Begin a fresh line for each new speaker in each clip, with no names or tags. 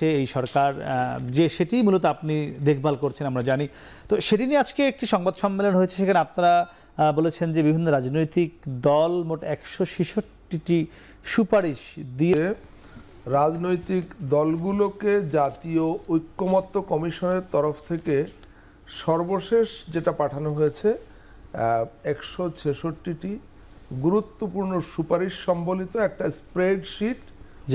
এই সরকার যে সেটি মূলত আপনি দেখভাল করছেন আমরা জানি। তো সেটি নিয়ে আজকে একটি সংবাদ সম্মেলন হয়েছে, সেখানে আপনারা বলেছেন যে বিভিন্ন রাজনৈতিক দল মোট 166টি সুপারিশ দিয়ে
রাজনৈতিক দলগুলোকে জাতীয় ঐক্যমত্য কমিশনের তরফ থেকে সর্বশেষ যেটা পাঠানো হয়েছে 166টি গুরুত্বপূর্ণ সুপারিশ সম্বলিত একটা স্প্রেডশিট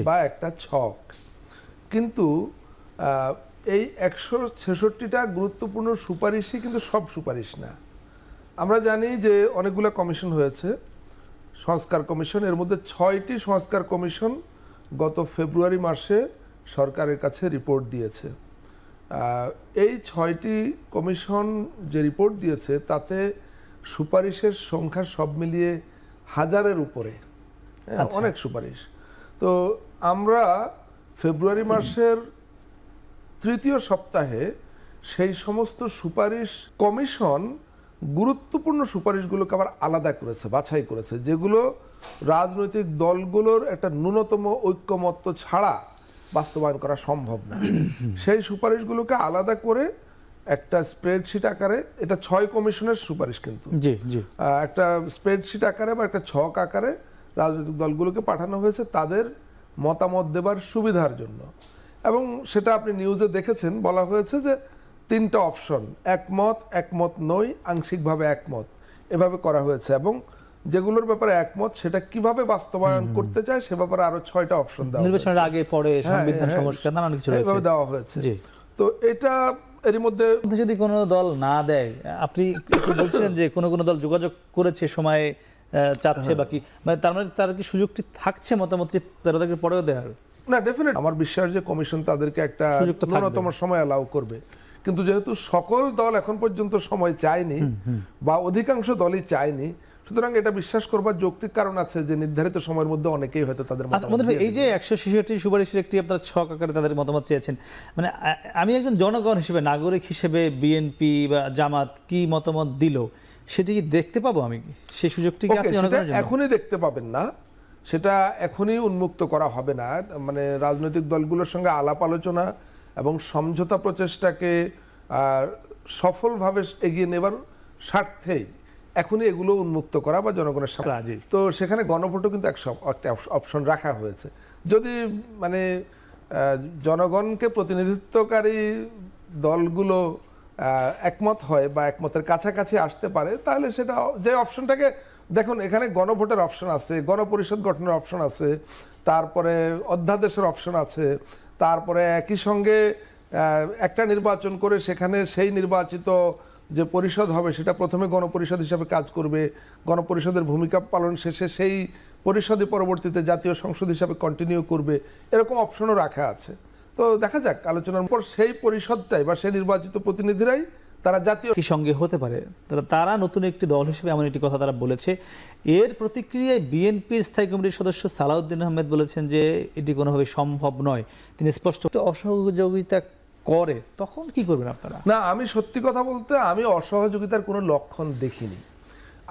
বা একটা ছক। কিন্তু এই 166টা গুরুত্বপূর্ণ সুপারিশই কিন্তু সব সুপারিশ না। আমরা জানি যে অনেকগুলো কমিশন হয়েছে, সংস্কার কমিশন, এর মধ্যে 6টি সংস্কার কমিশন গত ফেব্রুয়ারি মাসে সরকারের কাছে রিপোর্ট দিয়েছে। এই 6টি কমিশন যে রিপোর্ট দিয়েছে তাতে সুপারিশের সংখ্যা সব মিলিয়ে হাজারের উপরে, অনেক সুপারিশ। তো আমরা ফেব্রুয়ারি মাসের তৃতীয় সপ্তাহে সেই সমস্ত সুপারিশ কমিশন গুরুত্বপূর্ণ সুপারিশগুলোকে আবার আলাদা করেছে, বাছাই করেছে, যেগুলো রাজনৈতিক দলগুলোর একটা ন্যূনতম ঐক্যমত্য ছাড়া বাস্তবায়ন করা সম্ভব না। সেই সুপারিশগুলোকে আলাদা করে একটা স্প্রেডশিট আকারে, এটা 6 কমিশনের সুপারিশ কিন্তু একটা স্প্রেডশিট আকারে বা একটা ছক আকারে রাজনৈতিক দলগুলোকে পাঠানো হয়েছে তাদের মতামত দেবার সুবিধার জন্য। এবং সেটা আপনি নিউজে দেখেছেন, বলা হয়েছে যে 3টা অপশন, একমত, একমত নই, আংশিকভাবে একমত, এভাবে করা হয়েছে। এবং যেগুলোর ব্যাপারে একমত সেটা কিভাবে বাস্তবায়ন করতে চায় সে ব্যাপারে আরো 6টা অপশন দেওয়া হয়েছে।
নির্বাচনের আগে পরে সংবিধান সংস্কার নানান কিছু রয়েছে,
এভাবে দেওয়া হয়েছে। তো এটা এর মধ্যে
যদি কোনো দল না দেয়, আপনি বলছিলেন যে কোনো কোনো দল যোগাযোগ করেছে, সময় চাচ্ছে বাকি, মানে তার মানে তার কি সুযোগটি থাকছে মতামতটি তাদেরকে পরেও দেওয়ার?
না, ডেফিনেট আমার বিশ্বাস যে কমিশন তাদেরকে একটা ন্যূনতম সময় অ্যালাউ করবে। কিন্তু যেহেতু সকল দল এখন পর্যন্ত সময় চায়নি বা অধিকাংশ দলই চায়নি, সুতরাং এটা বিশ্বাস করবার যৌক্তিক কারণ আছে যে নির্ধারিত সময়ের মধ্যে অনেকেই হয়তো তাদের মতামত।
এই যে 166টি সুপারিশের একটি আপনারা ছক আকারে তাদের মতামত চেয়েছেন, মানে আমি একজন জনগণ হিসেবে, নাগরিক হিসেবে বিএনপি বা জামাত কি মতামত দিল সেটি কি দেখতে পাবো? আমি সেই সুযোগটি
এখনই দেখতে পাবেন না, সেটা এখনই উন্মুক্ত করা হবে না। মানে রাজনৈতিক দলগুলোর সঙ্গে আলাপ আলোচনা এবং সমঝোতা প্রচেষ্টাকে সফলভাবে এগিয়ে নেবার স্বার্থেই এখনই এগুলো উন্মুক্ত করা বা জনগণের সামনে। তো সেখানে গণভোটও কিন্তু একটা অপশন রাখা হয়েছে। যদি মানে জনগণকে প্রতিনিধিত্বকারী দলগুলো একমত হয় বা একমতের কাছাকাছি আসতে পারে, তাহলে সেটা যে অপশনটাকে দেখুন, এখানে গণভোটের অপশন আছে, গণপরিষদ গঠনের অপশন আছে, তারপরে অধ্যাদেশের অপশন আছে, তারপরে একই সঙ্গে একটা নির্বাচন করে সেখানে সেই নির্বাচিত যে পরিষদ হবে সেটা প্রথমে গণপরিষদ হিসাবে কাজ করবে, গণপরিষদের ভূমিকা পালন শেষে সেই পরিষদই পরবর্তীতে জাতীয় সংসদ হিসাবে কন্টিনিউ করবে, এরকম অপশনও রাখা আছে। তো দেখা যাক আলোচনার পর সেই পরিষদটাই বা সেই নির্বাচিত প্রতিনিধিরাই তারা জাতীয়
সঙ্গে হতে পারে। তারা নতুন একটি দল হিসেবে এমন একটি কথা তারা বলেছে। এর প্রতিক্রিয়ায় বিএনপির স্থায়ী কমিটির সদস্য সালাউদ্দিন আহমেদ বলেছেন যে এটি কোনোভাবে সম্ভব নয়। তিনি স্পষ্ট অসহযোগিতা করে, তখন কি করবেন আপনারা?
না, আমি সত্যি কথা বলতে আমি অসহযোগিতার কোনো লক্ষণ দেখিনি।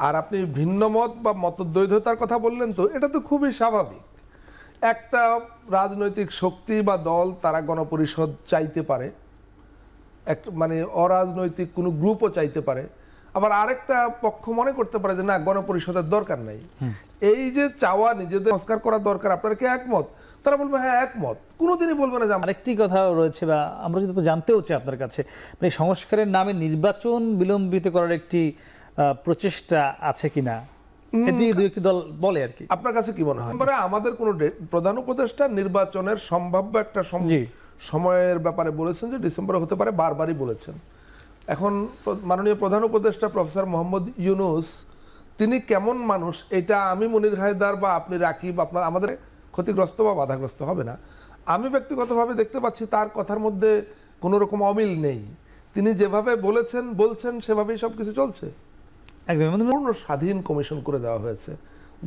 আর আপনি ভিন্ন মত বা মতদ্বৈধতার কথা বললেন, তো এটা তো খুবই স্বাভাবিক। একটা রাজনৈতিক শক্তি বা দল তারা গণপরিষদ চাইতে পারে, মানে অরাজনৈতিক কোনো গ্রুপও চাইতে পারে, আবার আরেকটা পক্ষ মনে করতে পারে যে না, গণপরিষদের দরকার নাই। এই যে চাওয়া, নিজেদের সংস্কার করা দরকার, আপনারা কি একমত? তারা বলবে হ্যাঁ একমত, কোনোদিনই বলবে না যে।
আরেকটি কথা রয়েছে বা আমরা যদি জানতেও চাই আপনার কাছে, মানে সংস্কারের নামে নির্বাচন বিলম্বিত করার একটি প্রচেষ্টা আছে কিনা, এটি দুই একটি দল বলে আর কি।
আপনার কাছে কি মনে হয়? আমাদের কোনো প্রধান উপদেষ্টা নির্বাচনের সম্ভাব্য একটা সময়ের ব্যাপারে বলেছেন যে ডিসেম্বরে হতে পারে, বারবারই বলেছেন। এখন মাননীয় প্রধান উপদেষ্টা প্রফেসর মোহাম্মদ ইউনূস তিনি কেমন মানুষ, এটা আমি মনির হায়দার বা আপনি রাকিব আপনার আমাদের ক্ষতিগ্রস্ত বা বাধাগ্রস্ত হবে না। আমি ব্যক্তিগতভাবে দেখতে পাচ্ছি তার কথার মধ্যে কোনো রকম অমিল নেই। তিনি যেভাবে বলছেন সেভাবেই সবকিছু চলছে। পূর্ণ স্বাধীন কমিশন করে দেওয়া হয়েছে।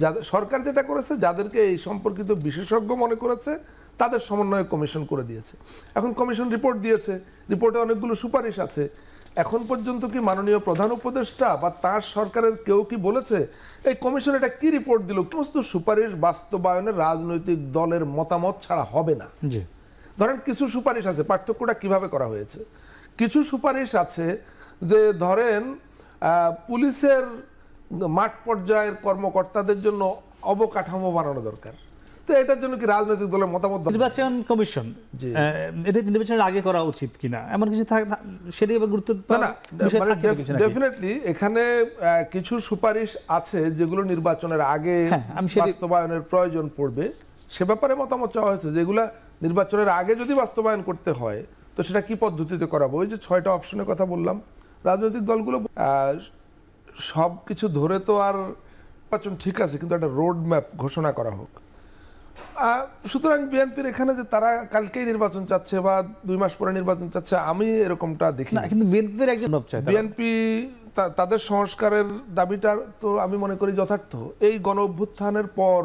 যাদের সরকার যেটা করেছে, যাদেরকে এই সম্পর্কিত বিশেষজ্ঞ মনে করেছে তাদের সমন্বয়ে কমিশন করে দিয়েছে। এখন কমিশন রিপোর্ট দিয়েছে, রিপোর্টে অনেকগুলো সুপারিশ আছে। এখন পর্যন্ত কি মাননীয় প্রধান উপদেষ্টা বা তার সরকারের কেউ কি বলেছে এই কমিশন এটা কি রিপোর্ট দিল? সমস্ত সুপারিশ বাস্তবায়নে রাজনৈতিক দলের মতামত ছাড়া হবে না। ধরেন কিছু সুপারিশ আছে, পার্থক্যটা কিভাবে করা হয়েছে। কিছু সুপারিশ আছে যে ধরেন পুলিশের মাঠ পর্যায়ের কর্মকর্তাদের জন্য অবকাঠামো বানানো দরকার। তো এটার জন্য কি রাজনৈতিক দলের মতামত
নির্বাচন কমিশন এটা নির্বাচনের আগে করা উচিত কিনা এমন কিছু সেটাই আবার গুরুত্ব
ডেফিনেটলি এখানে কিছু সুপারিশ আছে যেগুলো নির্বাচনের আগে বাস্তবায়নের প্রয়োজন পড়বে, সে ব্যাপারে মতামত চাওয়া হয়েছে। যেগুলা নির্বাচনের আগে যদি বাস্তবায়ন করতে হয় তো সেটা কি পদ্ধতিতে করাবো। ওই যে 6টা অপশনের কথা বললাম, রাজনৈতিক দলগুলো সব কিছু ধরে তো আর নির্বাচন ঠিক আছে, কিন্তু একটা রোড ম্যাপ ঘোষণা করা হোক। সুতরাং বিএনপির এখানে যে তারা কালকেই নির্বাচন চাচ্ছে বা 2 মাস পরে নির্বাচন চাচ্ছে, আমি এরকমটা দেখি না।
কিন্তু বিএনপির একজন
বিএনপি তাদের সংস্কারের দাবিটা তো আমি মনে করি যথার্থ। এই গণ অভ্যুত্থানের পর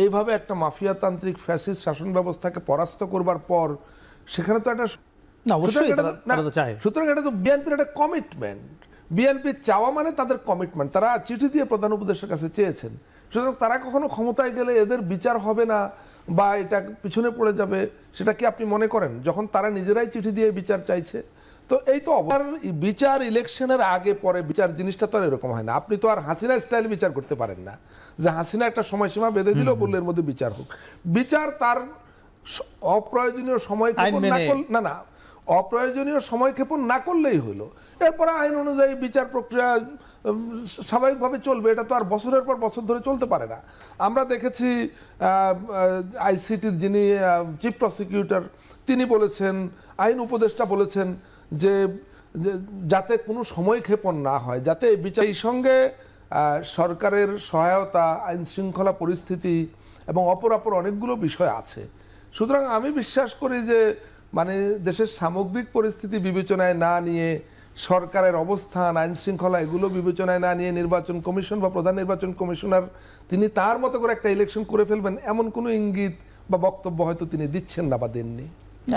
এইভাবে একটা মাফিয়াতান্ত্রিক ফ্যাসিস্ট শাসন ব্যবস্থাকে পরাস্ত করবার পর সেখানে তো একটা সুতরাং এটা তো বিএনপির একটা কমিটমেন্ট। বিএনপি চাওয়া মানে তাদের কমিটমেন্ট। তারা চিঠি দিয়ে প্রধান উপদেষ্টার কাছে চেয়েছেন। সুতরাং তারা কখনো ক্ষমতায় গেলে এদের বিচার হবে না বা এটা পিছনে পড়ে যাবে, সেটা কি আপনি মনে করেন? যখন তারা নিজেরাই চিঠি দিয়ে বিচার চাইছে, তো এই তো বিচার ইলেকশনের আগে পরে বিচার জিনিসটা তো আর এরকম হয় না। আপনি তো আর হাসিনা স্টাইল বিচার করতে পারেন না যে হাসিনা একটা সময়সীমা বেঁধে দিল, বললে এর মধ্যে বিচার হোক। বিচার তার অপ্রয়োজনীয় সময় না অপ্রয়োজনীয় সময় ক্ষেপণ না করলেই হলো। এরপরে আইন অনুযায়ী বিচার প্রক্রিয়া স্বাভাবিকভাবে চলবে। এটা তো আর বছরের পর বছর ধরে চলতে পারে না। আমরা দেখেছি আইসিটির যিনি চিফ প্রসিকিউটর তিনি বলেছেন, আইন উপদেষ্টা বলেছেন যে যাতে কোনো সময় ক্ষেপণ না হয়, যাতে বিচার এই সঙ্গে সরকারের সহায়তা, আইন শৃঙ্খলা পরিস্থিতি এবং অপরাপর অনেকগুলো বিষয় আছে। সুতরাং আমি বিশ্বাস করি যে মানে দেশের সামগ্রিক পরিস্থিতি বিবেচনায় না নিয়ে, সরকারের অবস্থান, আইন শৃঙ্খলা এগুলো বিবেচনায় না নিয়ে নির্বাচন কমিশন বা প্রধান নির্বাচন কমিশনার তিনি তার মতো করে একটা ইলেকশন করে ফেলবেন এমন কোনো ইঙ্গিত বা বক্তব্য হয়তো তিনি দিচ্ছেন না বা দেননি।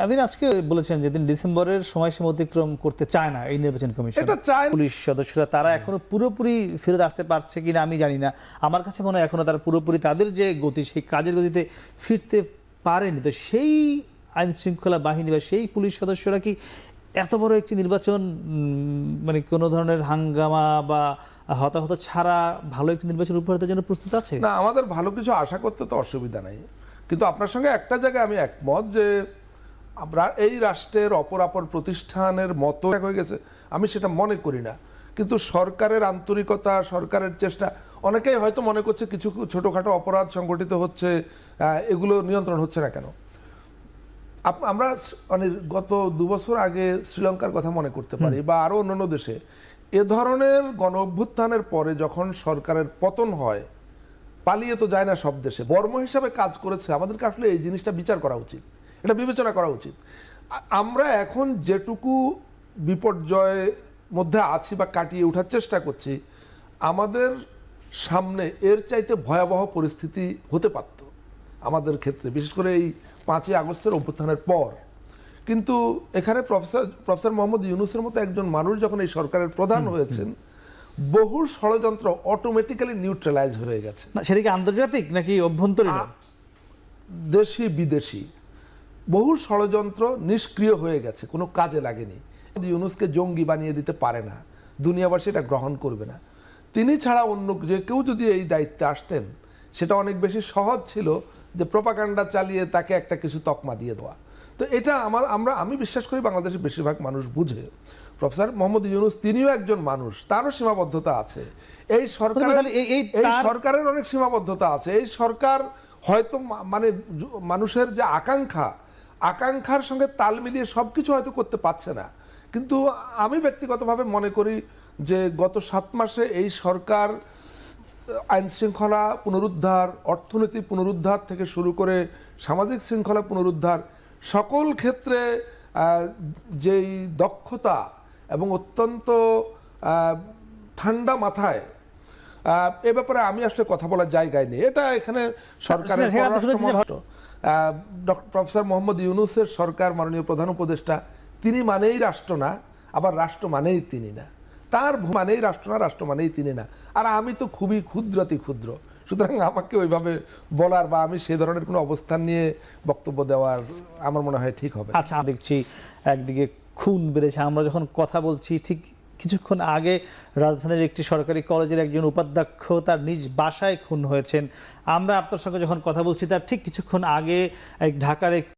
আপনি আজকে বলেছেন যে তিনি ডিসেম্বরের সময়সীমা অতিক্রম করতে চায় না এই নির্বাচন কমিশন।
এটা চায়
পুলিশ সদস্যরা তারা এখনো পুরোপুরি ফেরত আসতে পারছে কিনা আমি জানি না। আমার কাছে মনে হয় এখনো তারা পুরোপুরি তাদের যে গতি সেই কাজের গতিতে ফিরতে পারেনি। তো সেই আইন শৃঙ্খলা বাহিনী বা সেই পুলিশ সদস্যরা কি এত বড় একটি নির্বাচন মানে কোনো ধরনের হাঙ্গামা বা হতাহত ছাড়া ভালো একটি নির্বাচন উপহার দেওয়ার জন্য প্রস্তুত আছে?
না, আমাদের ভালো কিছু আশা করতে তো অসুবিধা নাই, কিন্তু আপনার সঙ্গে একটা জায়গায় আমি একমত যে আমরা এই রাষ্ট্রের অপরাপর প্রতিষ্ঠানের মতো হয়ে গেছে, আমি সেটা মনে করি না। কিন্তু সরকারের আন্তরিকতা, সরকারের চেষ্টা, অনেকেই হয়তো মনে করছে কিছু ছোটোখাটো অপরাধ সংগঠিত হচ্ছে, এগুলো নিয়ন্ত্রণ হচ্ছে না কেন। আমরা মানে গত 2 বছর আগে শ্রীলঙ্কার কথা মনে করতে পারি বা আরও অন্যান্য দেশে এ ধরনের গণ অভ্যুত্থানের পরে যখন সরকারের পতন হয়, পালিয়ে তো যায় না সব দেশে, বর্ম হিসাবে কাজ করেছে। আমাদেরকে আসলে এই জিনিসটা বিচার করা উচিত, এটা বিবেচনা করা উচিত। আমরা এখন যেটুকু বিপর্যয়ের মধ্যে আছি বা কাটিয়ে ওঠার চেষ্টা করছি, আমাদের সামনে এর চাইতে ভয়াবহ পরিস্থিতি হতে পারত আমাদের ক্ষেত্রে, বিশেষ করে এই 5ই আগস্টের অভ্যুত্থানের পর। কিন্তু এখানে প্রফেসর মোহাম্মদ ইউনূসের মতো একজন মানুষ যখন এই সরকারের প্রধান হয়েছেন, বহু ষড়যন্ত্র অটোমেটিক্যালি নিউট্রালাইজ হয়ে গেছে।
সেটা কি আন্তর্জাতিক নাকি অভ্যন্তরীণ?
দেশি বিদেশি বহু ষড়যন্ত্র নিষ্ক্রিয় হয়ে গেছে, কোনো কাজে লাগেনি। ইউনূসকে জঙ্গি বানিয়ে দিতে পারে না, দুনিয়াবাসী এটা গ্রহণ করবে না। তিনি ছাড়া অন্য যে কেউ যদি এই দায়িত্বে আসতেন, সেটা অনেক বেশি সহজ ছিল যে প্রপাগান্ডা চালিয়ে তাকে একটা কিছু তকমা দিয়ে দেওয়া। তো এটা আমি বিশ্বাস করি বাংলাদেশের বেশিরভাগ মানুষ বুঝে। প্রফেসর মোহাম্মদ ইউনূস তিনিও একজন মানুষ, তারও সীমাবদ্ধতা আছে। এই সরকারের অনেক সীমাবদ্ধতা আছে। এই সরকার হয়তো মানে মানুষের যে আকাঙ্ক্ষার সঙ্গে তাল মিলিয়ে সব কিছু হয়তো করতে পারছে না। কিন্তু আমি ব্যক্তিগতভাবে মনে করি যে গত 7 মাসে এই সরকার আইন শৃঙ্খলা পুনরুদ্ধার, অর্থনীতি পুনরুদ্ধার থেকে শুরু করে সামাজিক শৃঙ্খলা পুনরুদ্ধার, সকল ক্ষেত্রে যেই দক্ষতা এবং অত্যন্ত ঠান্ডা মাথায় এ ব্যাপারে আমি আসলে কথা বলার জায়গায় নেই। এটা এখানে সরকারের প্রফেসর মোহাম্মদ ইউনূসের সরকার, মাননীয় প্রধান উপদেষ্টা, তিনি মানেই রাষ্ট্র না, আবার রাষ্ট্র মানেই তিনি না। তার মানেই রাষ্ট্র না, রাষ্ট্র মানেই তিনি না। আর আমি তো খুবই ক্ষুদ্রাতি ক্ষুদ্র, সুতরাং আমাকে ওইভাবে বলার বা আমি সেই ধরনের কোনো অবস্থান নিয়ে বক্তব্য দেওয়ার আমার মনে হয় ঠিক হবে না।
আচ্ছা, দেখছি একদিকে খুন বেড়েছে, আমরা যখন কথা বলছি ঠিক কিছুক্ষণ আগে রাজধানীর একটি সরকারি কলেজের একজন উপাধ্যক্ষ তার নিজ বাসায় খুন হয়েছেন। আমরা আপনার সঙ্গে যখন কথা বলছি তার ঠিক কিছুক্ষণ আগে ঢাকার